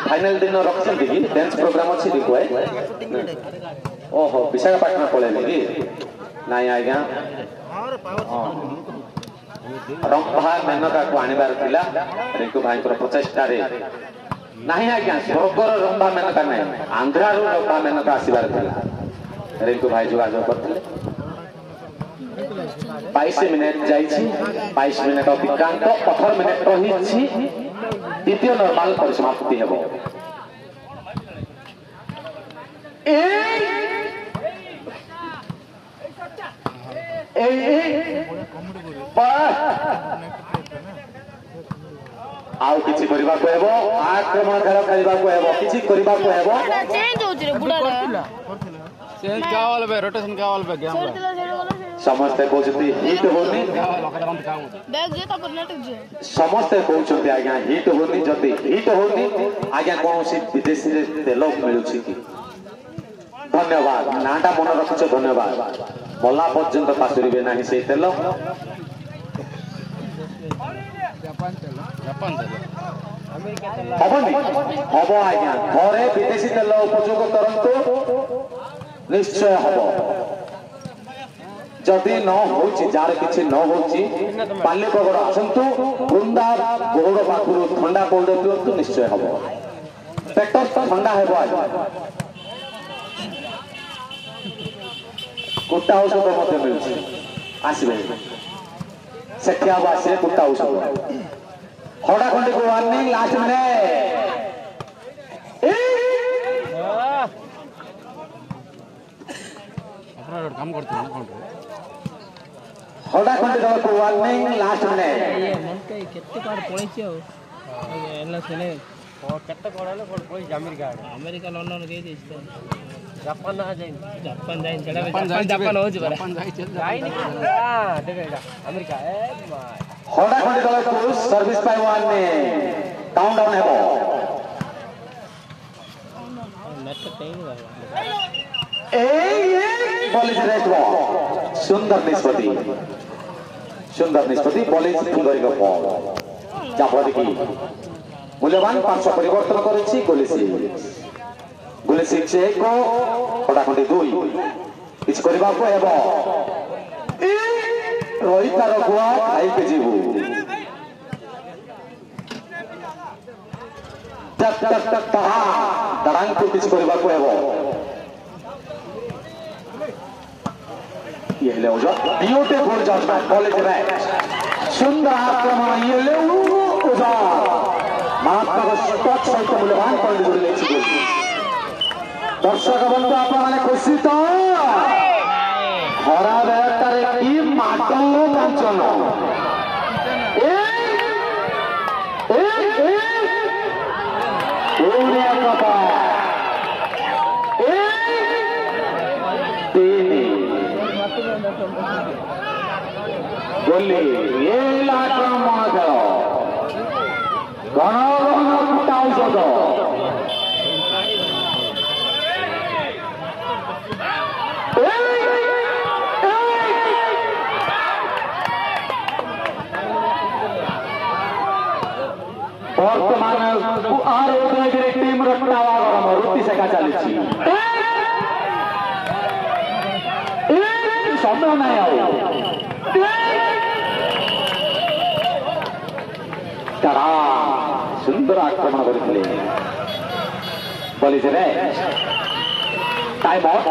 final दिन रखते कि डांस प्रोग्राम अच्छी दिखुए ओहो विशाखापाटना पड़े कि नाई आज्ञा रंभा मेनका को आनिबार थिला रिंकू भाई प्रचेष्टा नहीं आज्ञा स्वर्गर रंभा मेनका नहीं आंध्रा रंभा मेनका आसबार थिला रिंकू भाई जोगाजोग करते 22 मिनिट जाइछि 22 मिनिट अतिक्रांत 18 मिनिट रही द्वितीय नॉर्मल परिसमाप्ति हेबो आउ किछि करबा को हेबो आक्रमण खेल खेलबा को हेबो किछि करबा को हेबो चेंज होछि रे बुडाला चेंज कावल बे रोटेशन कावल बे गेम समस्ते कहते हिट होनी समस्ते कहते आज्ञा हिट होनी जदि हिट होनी आज्ञा कौन विदेशी तेल मिलूँ कि धन्यवाद नाटा मन रखिच धन्यवाद मला पर्यंत पासुरे ना से तेल हेनी हम आज्ञा घरे विदेशी तेल उपयोग करूँ निश्चय हम जदि न हो जार किसी न हो बालिपगड़ आसतु बृंदा गोड़ पाखु ठंडा पौड़ पिंतु निश्चय हम पेट ठंडा हो कुटा औषध मिलूँ आसवे सेठिया आसे कुटा औषध हड़ा खंडी को वार्निंग लास्ट काम करते हैं कौन हड़ा खंडी दल को वार्निंग लास्ट ये मन के केते कार्ड पळै छी एला सेने केते कोड़ाले कोड कोई अमेरिका लंडन गई देछ तो जापान आ जाइन जापान हो जबरा जाई नि हां देखेडा अमेरिका ए हड़ा खंडी दल को सर्विस पाई वार्निंग काउंटडाउन हेबो नेट तेई बॉलिज रेस्ट बॉल सुंदर निष्पत्ति बॉलिज सुंदर बॉल जहाँफल कि मूल्यवान 500 परिवर्तन करेछि गोली सिक्स एक खटाखंडी 2 किछ करबा को हेबो रोहित रघुआ खाई के जीवु तक तक तक दरांग को किछ करबा को हेबो ये ले उजा ब्यूटीफुल जजमेंट बॉलिंग बैट सुंदर आक्रमण ये ले उजा मात्र स्टॉप सहित मूल्यवान पॉइंट जोड़ी ले दर्शक बंधु आप माने खुशी तो हरा बैटर की माटो कंचन गोली ये आक्रमण खेल घन घन कुटा औषध बर्तमान टीम रुटी सेका चली समय ना सुंदर आक्रमण करते बॉलिज टाइम आउट